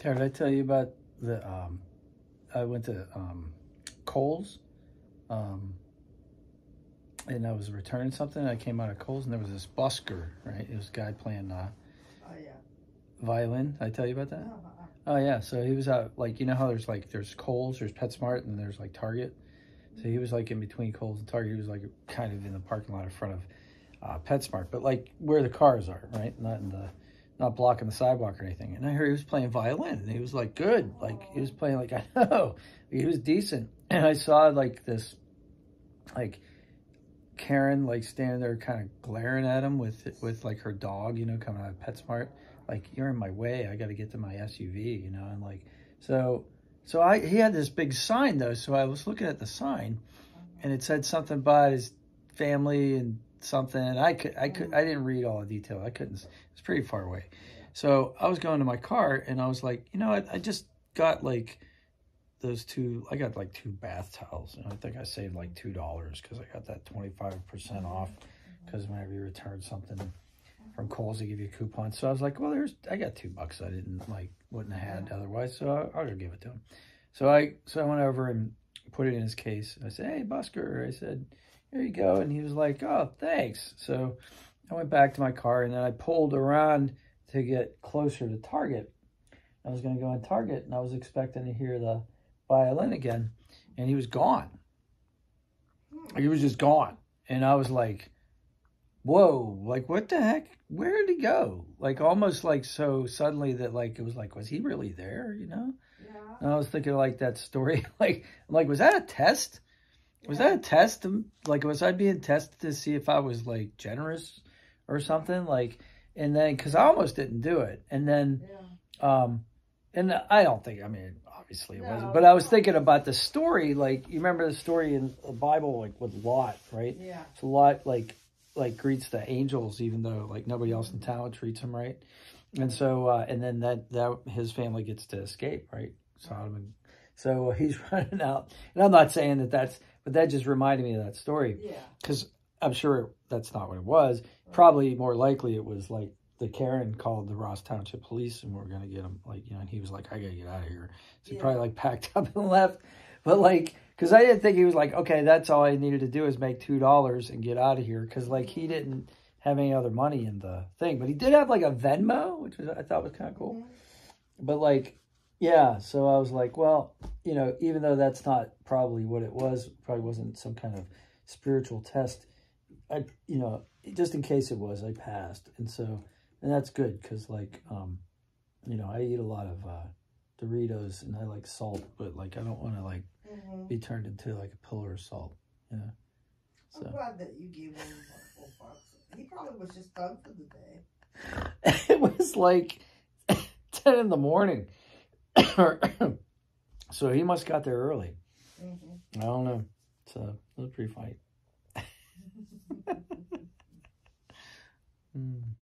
Tara, did I tell you about the, I went to Kohl's, and I was returning something. I came out of Kohl's, and there was this busker, right? It was a guy playing violin. Did I tell you about that? Oh, yeah. So he was out, like, you know how there's Kohl's, there's PetSmart, and there's, like, Target? So he was, like, in between Kohl's and Target. He was, like, kind of in the parking lot in front of PetSmart, but, like, where the cars are, right? Not blocking the sidewalk or anything. And I heard he was playing violin, and he was, like, good. Like, he was playing, like, I know. He was decent. And I saw, like, this, like, Karen, like, standing there kind of glaring at him with like, her dog, you know, coming out of PetSmart. Like, you're in my way. I got to get to my SUV, you know. And, like, so he had this big sign, though. So I was looking at the sign, and it said something about his family and something. I didn't read all the detail. I couldn't. It's pretty far away. So I was going to my car, and I was like, you know what? I just got, like, I got like 2 bath towels, and I think I saved like $2 because I got that 25% off, because whenever you return something from Kohl's, they give you a coupon. So I was like, well, I got $2 I wouldn't have had otherwise, so I'll go give it to him. So I went over and put it in his case. I said, hey, Busker, I said, here you go. And he was like, oh, thanks. So I went back to my car, and then I pulled around to get closer to Target. I was going to go in Target, and I was expecting to hear the violin again, and he was gone. He was just gone. And I was like, whoa, like, what the heck? Where did he go? Like, almost like so suddenly that, like, it was like, was he really there, you know? Yeah. And I was thinking, like, that story, like, was that a test? Was that a test? Like, was I being tested to see if I was, like, generous or something? Like, and then, because I almost didn't do it. And then, and I don't think, I mean, obviously it wasn't, but I was thinking about the story, like, you remember the story in the Bible, like, with Lot, right? Yeah. So Lot, like greets the angels, even though, like, nobody else in town treats him right. And so, and then that his family gets to escape, right? So he's running out. And I'm not saying but that just reminded me of that story. Yeah. Because I'm sure that's not what it was. Probably more likely it was, like, the Karen called the Ross Township Police, and we were going to get him, like, you know, and he was like, I got to get out of here. So he probably, like, packed up and left. But, like, because I didn't think he was like, okay, that's all I needed to do is make $2 and get out of here. Because, like, he didn't have any other money in the thing. But he did have, like, a Venmo, which I thought was kind of cool. But, like, yeah, so I was like, well, you know, even though that's not probably what it was, probably wasn't some kind of spiritual test, you know, just in case it was, I passed. And that's good, because, like, you know, I eat a lot of Doritos, and I like salt, but, like, I don't want to, like, be turned into, like, a pillar of salt, you know? So. I'm glad that you gave him $1 bucks. He probably was just done for the day. It was, like, 10 in the morning. So he must got there early. I don't know. So it was pretty funny.